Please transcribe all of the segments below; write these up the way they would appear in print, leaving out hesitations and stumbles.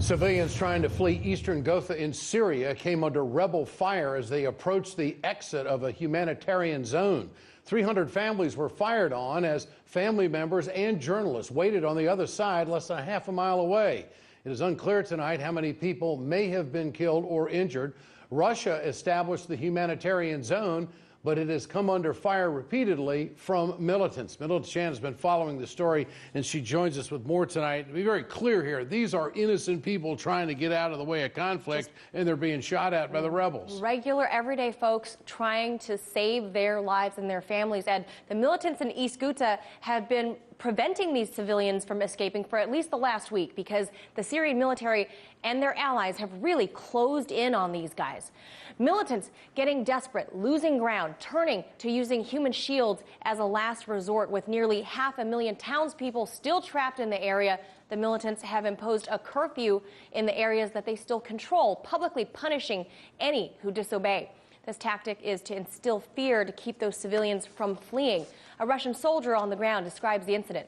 Civilians trying to flee Eastern Ghouta in Syria came under rebel fire as they approached the exit of a humanitarian zone. 300 families were fired on as family members and journalists waited on the other side less than a half a mile away. It is unclear tonight how many people may have been killed or injured. Russia established the humanitarian zone, but it has come under fire repeatedly from militants. Militants Chan has been following the story, and she joins us with more tonight. To be very clear here, these are innocent people trying to get out of the way of conflict, and they're being shot at by the rebels. Regular, everyday folks trying to save their lives and their families. And the militants in East Ghouta have been preventing these civilians from escaping for at least the last week because the Syrian military and their allies have really closed in on these guys. Militants getting desperate, losing ground, turning to using human shields as a last resort. With nearly 500,000 townspeople still trapped in the area, the militants have imposed a curfew in the areas that they still control, publicly punishing any who disobey. This tactic is to instill fear to keep those civilians from fleeing. A Russian soldier on the ground describes the incident.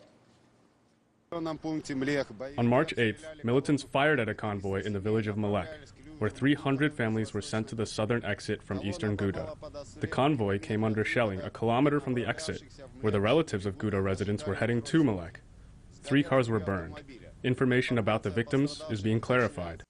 On March 8th, militants fired at a convoy in the village of Malek, where 300 families were sent to the southern exit from Eastern Ghouta. The convoy came under shelling a kilometer from the exit, where the relatives of Ghouta residents were heading to Malek. 3 cars were burned. Information about the victims is being clarified.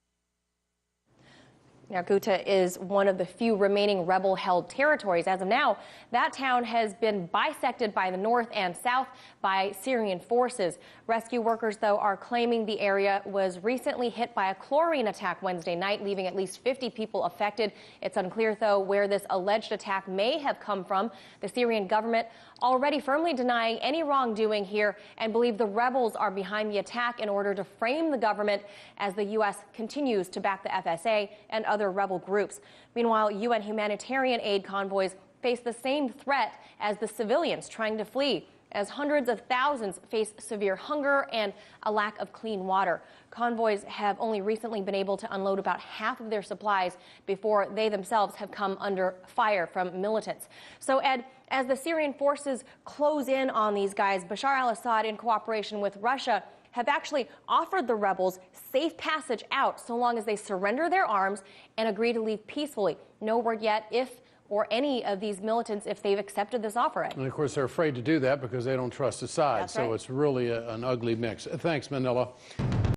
Now, Ghouta is one of the few remaining rebel-held territories. As of now, that town has been bisected by the north and south by Syrian forces. Rescue workers, though, are claiming the area was recently hit by a chlorine attack Wednesday night, leaving at least 50 people affected. It's unclear, though, where this alleged attack may have come from. The Syrian government already firmly denying any wrongdoing here and believe the rebels are behind the attack in order to frame the government as the U.S. continues to back the FSA and other rebel groups. Meanwhile, UN humanitarian aid convoys face the same threat as the civilians trying to flee, as hundreds of thousands face severe hunger and a lack of clean water. Convoys have only recently been able to unload about half of their supplies before they themselves have come under fire from militants. So, Ed, as the Syrian forces close in on these guys, Bashar al-Assad, in cooperation with Russia, have actually offered the rebels safe passage out so long as they surrender their arms and agree to leave peacefully. No word yet if or any of these militants, if they've accepted this offer. And of course, they're afraid to do that because they don't trust Assad. That's right. So it's really an ugly mix. Thanks, Manila.